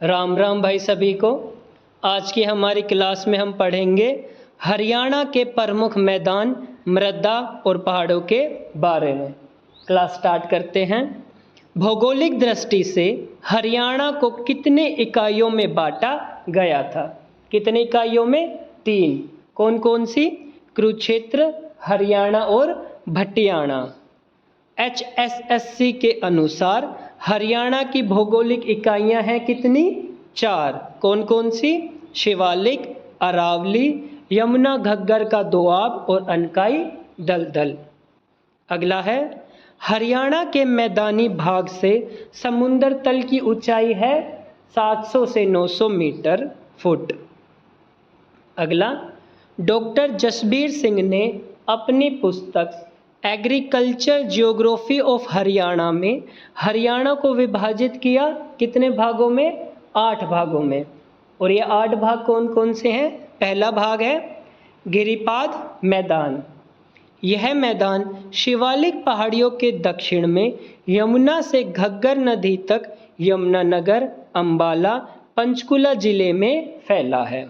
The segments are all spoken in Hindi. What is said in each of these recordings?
राम राम भाई सभी को। आज की हमारी क्लास में हम पढ़ेंगे हरियाणा के प्रमुख मैदान, मृदा और पहाड़ों के बारे में। क्लास स्टार्ट करते हैं। भौगोलिक दृष्टि से हरियाणा को कितने इकाइयों में बांटा गया था? कितने इकाइयों में? 3। कौन कौन सी? कुरुक्षेत्र, हरियाणा और भटियाणा। HSSC के अनुसार हरियाणा की भौगोलिक इकाइयां हैं कितनी? 4। कौन कौन सी? शिवालिक, अरावली, यमुना घग्गर का दोआब और अनकाई दलदल। अगला है, हरियाणा के मैदानी भाग से समुद्र तल की ऊंचाई है 700 से 900 मीटर फुट। अगला, डॉक्टर जसबीर सिंह ने अपनी पुस्तक एग्रीकल्चर जियोग्राफी ऑफ हरियाणा में हरियाणा को विभाजित किया कितने भागों में? 8 भागों में। और ये 8 भाग कौन कौन से हैं? पहला भाग है गिरिपाद मैदान। यह मैदान शिवालिक पहाड़ियों के दक्षिण में यमुना से घग्गर नदी तक यमुनानगर, अंबाला, पंचकुला जिले में फैला है।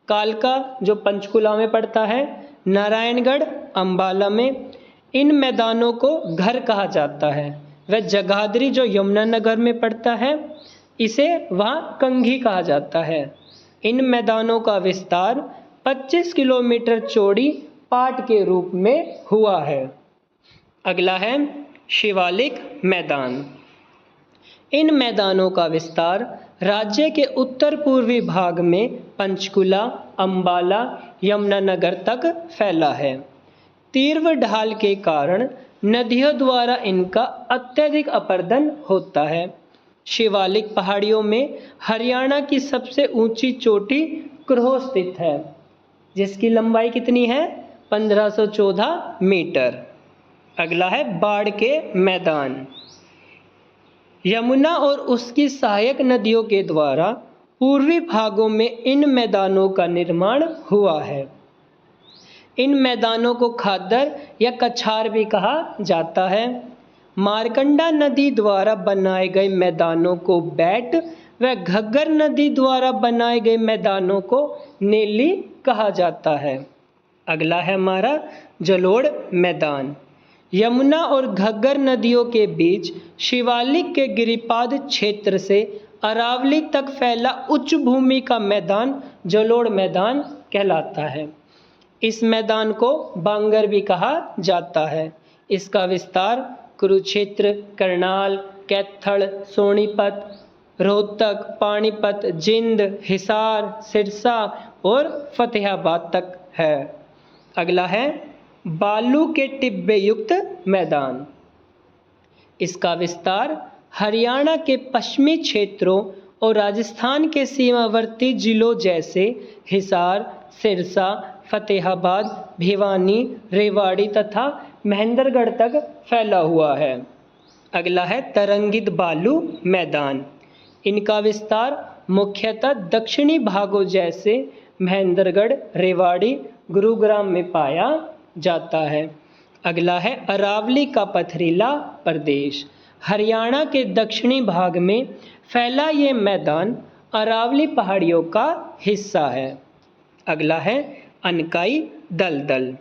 कालका जो पंचकुला में पड़ता है, नारायणगढ़ अंबाला में। इन मैदानों को घर कहा जाता है। वह जगाधरी जो यमुनानगर में पड़ता है, इसे वहाँ कंघी कहा जाता है। इन मैदानों का विस्तार 25 किलोमीटर चौड़ी पाट के रूप में हुआ है। अगला है शिवालिक मैदान। इन मैदानों का विस्तार राज्य के उत्तर पूर्वी भाग में पंचकुला, अंबाला, यमुनानगर तक फैला है। तीव्र ढाल के कारण नदियों द्वारा इनका अत्यधिक अपरदन होता है। शिवालिक पहाड़ियों में हरियाणा की सबसे ऊंची चोटी कुरोह स्थित है, जिसकी लंबाई कितनी है? 1514 मीटर। अगला है बाढ़ के मैदान। यमुना और उसकी सहायक नदियों के द्वारा पूर्वी भागों में इन मैदानों का निर्माण हुआ है। इन मैदानों को खादर या कछार भी कहा जाता है। मारकंडा नदी द्वारा बनाए गए मैदानों को बैट व घग्गर नदी द्वारा बनाए गए मैदानों को नेली कहा जाता है। अगला है हमारा जलोढ़ मैदान। यमुना और घग्गर नदियों के बीच शिवालिक के गिरिपाद क्षेत्र से अरावली तक फैला उच्च भूमि का मैदान जलोढ़ मैदान कहलाता है। इस मैदान को बांगर भी कहा जाता है। इसका विस्तार कुरुक्षेत्र, करनाल, कैथल, सोनीपत, रोहतक, पानीपत, जिंद, हिसार, सिरसा और फतेहाबाद तक है। अगला है बालू के टिब्बे युक्त मैदान। इसका विस्तार हरियाणा के पश्चिमी क्षेत्रों और राजस्थान के सीमावर्ती जिलों जैसे हिसार, सिरसा, फतेहाबाद, भिवानी, रेवाड़ी तथा महेंद्रगढ़ तक फैला हुआ है। अगला है तरंगित बालू मैदान। इनका विस्तार मुख्यतः दक्षिणी भागों जैसे महेंद्रगढ़, रेवाड़ी, गुरुग्राम में पाया जाता है। अगला है अरावली का पथरीला प्रदेश। हरियाणा के दक्षिणी भाग में फैला ये मैदान अरावली पहाड़ियों का हिस्सा है। अगला है अनकाई दलदल।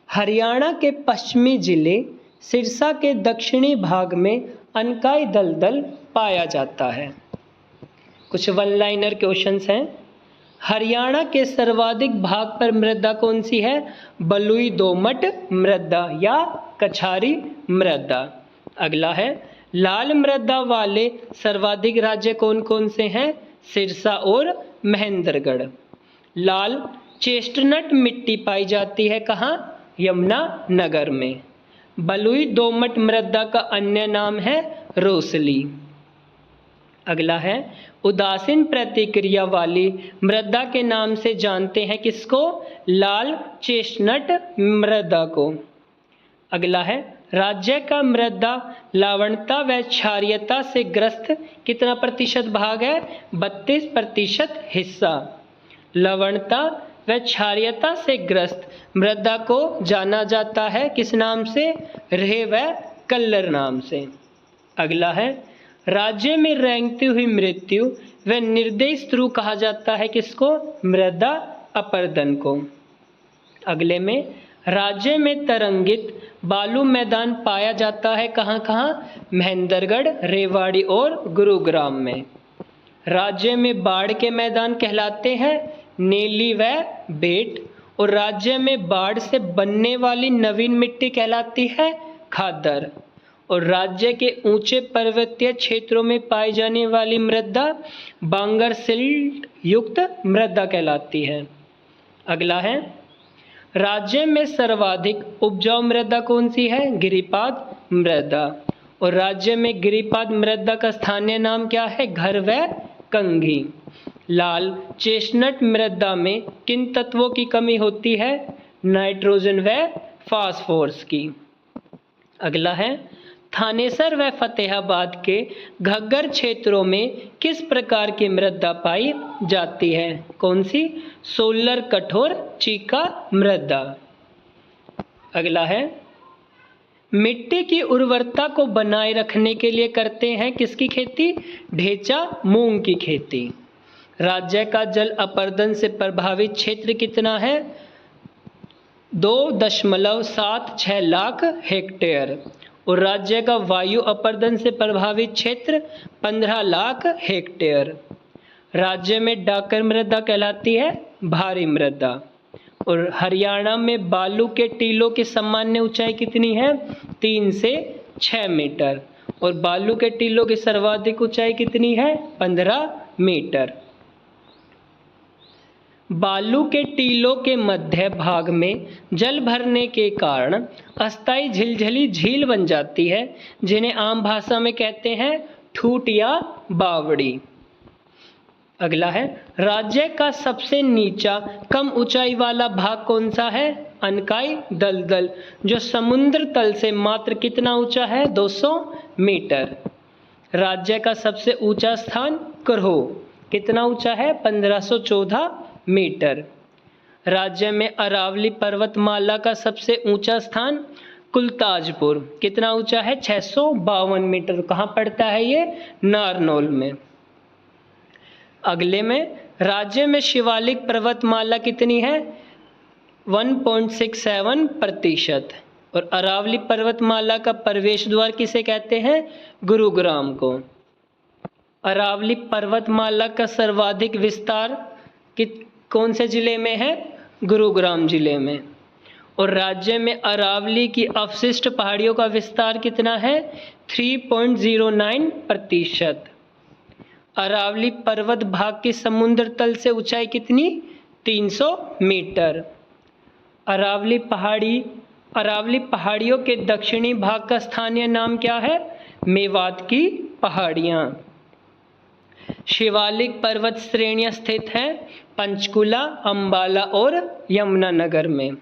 हरियाणा के पश्चिमी जिले सिरसा के दक्षिणी भाग में अनकाई दलदल पाया जाता है। कुछ वन लाइनर क्वेश्चंस हैं। हरियाणा के सर्वाधिक भाग पर मृदा कौन सी है? बलुई दोमट मृदा या कछारी मृदा। अगला है लाल मृदा वाले सर्वाधिक राज्य कौन कौन से हैं? सिरसा और महेंद्रगढ़। लाल चेस्टनट मिट्टी पाई जाती है कहाँ? यमुनानगर में। बलुई दोमट मृदा का अन्य नाम है रोसली। अगला है उदासीन प्रतिक्रिया वाली मृदा के नाम से जानते हैं किसको? लाल चेस्टनट मृदा को। अगला है राज्य का मृदा लवणता व क्षारीयता से ग्रस्त कितना प्रतिशत भाग है? 32% हिस्सा। लवणता व क्षारीयता से ग्रस्त मृदा को जाना जाता है किस नाम से? रेह व कल्लर नाम से। अगला है राज्य में रेंगती हुई मृत्यु व निर्देश ध्रुव कहा जाता है किसको? मृदा अपरदन को। अगले में, राज्य में तरंगित बालू मैदान पाया जाता है कहाँ कहाँ? महेंद्रगढ़, रेवाड़ी और गुरुग्राम में। राज्य में बाढ़ के मैदान कहलाते हैं नीली व बेट, और राज्य में बाढ़ से बनने वाली नवीन मिट्टी कहलाती है खादर, और राज्य के ऊंचे पर्वतीय क्षेत्रों में पाई जाने वाली मृदा बांगर सिल्ट युक्त मृदा कहलाती है। अगला है, राज्य में सर्वाधिक उपजाऊ मृदा कौन सी है? गिरिपाद मृदा, और राज्य में गिरिपाद मृदा का स्थानीय नाम क्या है? घर व कंघी। लाल चेस्टनट मृदा में किन तत्वों की कमी होती है? नाइट्रोजन व फास्फोरस की। अगला है, थानेसर व फतेहाबाद के घग्गर क्षेत्रों में किस प्रकार की मृदा पाई जाती है? कौन सी? सोलर कठोर चीका मृदा। अगला है, मिट्टी की उर्वरता को बनाए रखने के लिए करते हैं किसकी खेती? ढेंचा मूंग की खेती। राज्य का जल अपरदन से प्रभावित क्षेत्र कितना है? 2.76 लाख हेक्टेयर, और राज्य का वायु अपरदन से प्रभावित क्षेत्र 15 लाख हेक्टेयर। राज्य में डाकर मृदा कहलाती है भारी मृदा, और हरियाणा में बालू के टीलों की सामान्य ऊंचाई कितनी है? 3 से 6 मीटर, और बालू के टीलों की सर्वाधिक ऊंचाई कितनी है? 15 मीटर। बालू के टीलों के मध्य भाग में जल भरने के कारण अस्थायी झिलझिली झील बन जाती है, जिन्हें आम भाषा में कहते हैं ठूट या बावड़ी। अगला है, राज्य का सबसे नीचा कम ऊंचाई वाला भाग कौन सा है? अनकाई दलदल, जो समुद्र तल से मात्र कितना ऊंचा है? 200 मीटर। राज्य का सबसे ऊंचा स्थान करहो, कितना ऊंचा है? 1514 मीटर। राज्य में अरावली पर्वतमाला का सबसे ऊंचा स्थान कुलताजपुर, कितना ऊंचा है? 652 मीटर। कहाँ पड़ता है ये? नारनौल में। अगले में, राज्य में शिवालिक पर्वतमाला कितनी है? 1.67%, और अरावली पर्वतमाला का प्रवेश द्वार किसे कहते हैं? गुरुग्राम को। अरावली पर्वतमाला का सर्वाधिक विस्तार कौन से जिले में है? गुरुग्राम जिले में। और राज्य में अरावली की अवशिष्ट पहाड़ियों का विस्तार कितना है? 3.09%। अरावली पर्वत भाग की समुद्र तल से ऊंचाई कितनी? 300 मीटर। अरावली पहाड़ियों के दक्षिणी भाग का स्थानीय नाम क्या है? मेवात की पहाड़ियाँ। शिवालिक पर्वत श्रेणियाँ स्थित हैं पंचकुला, अंबाला और यमुनानगर में।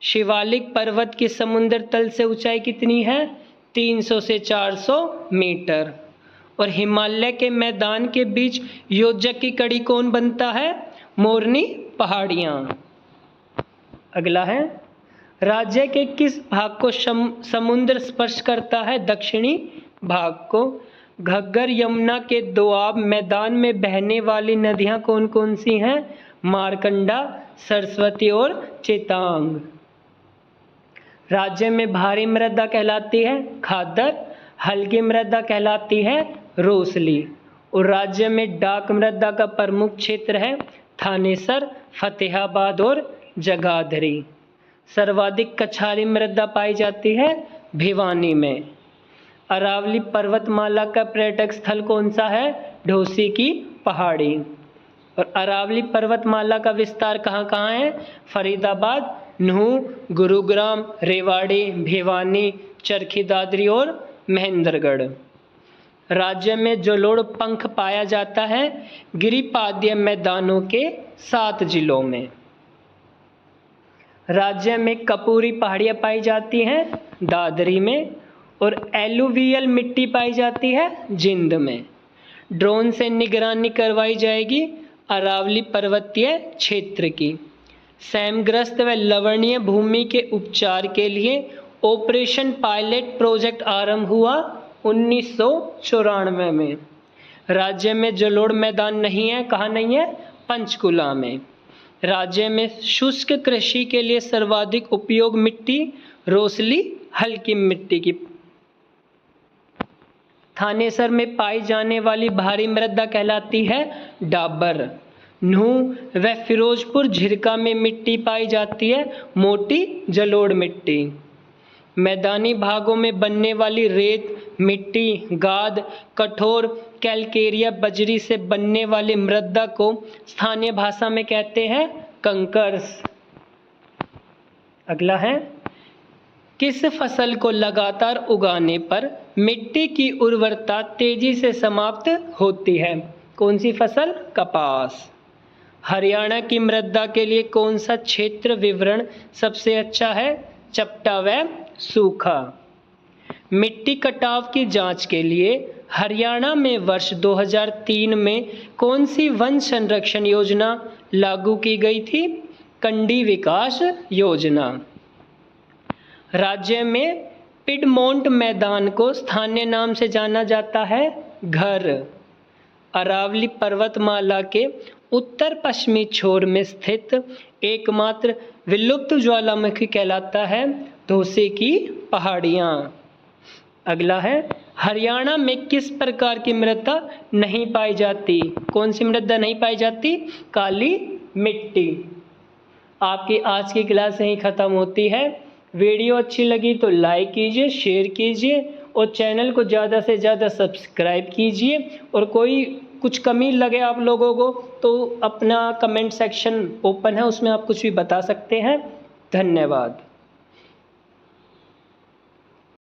शिवालिक पर्वत की समुद्र तल से ऊंचाई कितनी है? 300 से 400 मीटर। और हिमालय के मैदान के बीच योजक की कड़ी कौन बनता है? मोरनी पहाड़ियाँ। अगला है, राज्य के किस भाग को समुद्र स्पर्श करता है? दक्षिणी भाग को। घग्गर यमुना के दोआब मैदान में बहने वाली नदियां कौन कौन सी हैं? मारकंडा, सरस्वती और चेतांग। राज्य में भारी मृदा कहलाती है खादर, हल्की मृदा कहलाती है रोसली, और राज्य में डाक मृदा का प्रमुख क्षेत्र है थानेसर, फतेहाबाद और जगाधरी। सर्वाधिक कछारी मृदा पाई जाती है भिवानी में। अरावली पर्वतमाला का पर्यटक स्थल कौन सा है? ढोसी की पहाड़ी। और अरावली पर्वतमाला का विस्तार कहाँ कहाँ है? फरीदाबाद, नूह, गुरुग्राम, रेवाड़ी, भिवानी, चरखी दादरी और महेंद्रगढ़। राज्य में जलोढ़ पंख पाया जाता है गिरिपादीय मैदानों के 7 जिलों में। राज्य में कपूरी पहाड़ियाँ पाई जाती हैं दादरी में, और एलुवियल मिट्टी पाई जाती है जिंद में। ड्रोन से निगरानी करवाई जाएगी अरावली पर्वतीय क्षेत्र की। सैमग्रस्त व लवणीय भूमि के उपचार के लिए ऑपरेशन पायलट प्रोजेक्ट आरंभ हुआ 1994 में। राज्य में जलोढ़ मैदान नहीं है, कहाँ नहीं है? पंचकुला में। राज्य में शुष्क कृषि के लिए सर्वाधिक उपयोग मिट्टी रोसली हल्की मिट्टी की। थानेसर में पाई जाने वाली भारी मृदा कहलाती है डाबर। नूंह व फिरोजपुर झिरका में मिट्टी पाई जाती है मोटी जलोढ़ मिट्टी। मैदानी भागों में बनने वाली रेत मिट्टी, गाद, कठोर कैलकेरिया बजरी से बनने वाली मृदा को स्थानीय भाषा में कहते हैं कंकर्स। अगला है, किस फसल को लगातार उगाने पर मिट्टी की उर्वरता तेजी से समाप्त होती है? कौन सी फसल? कपास। हरियाणा की मृदा के लिए कौन सा क्षेत्र विवरण सबसे अच्छा है? चपटा व सूखा। मिट्टी कटाव की जांच के लिए हरियाणा में वर्ष 2003 में कौन सी वन संरक्षण योजना लागू की गई थी? कंडी विकास योजना। राज्य में पिडमोंट मैदान को स्थानीय नाम से जाना जाता है घर। अरावली पर्वतमाला के उत्तर पश्चिमी छोर में स्थित एकमात्र विलुप्त ज्वालामुखी कहलाता है धोसे की पहाड़ियाँ। अगला है, हरियाणा में किस प्रकार की मृदा नहीं पाई जाती? कौन सी मृदा नहीं पाई जाती? काली मिट्टी। आपकी आज की क्लास यहीं ख़त्म होती है। वीडियो अच्छी लगी तो लाइक कीजिए, शेयर कीजिए और चैनल को ज़्यादा से ज़्यादा सब्सक्राइब कीजिए। और कोई कुछ कमी लगे आप लोगों को तो अपना कमेंट सेक्शन ओपन है, उसमें आप कुछ भी बता सकते हैं। धन्यवाद।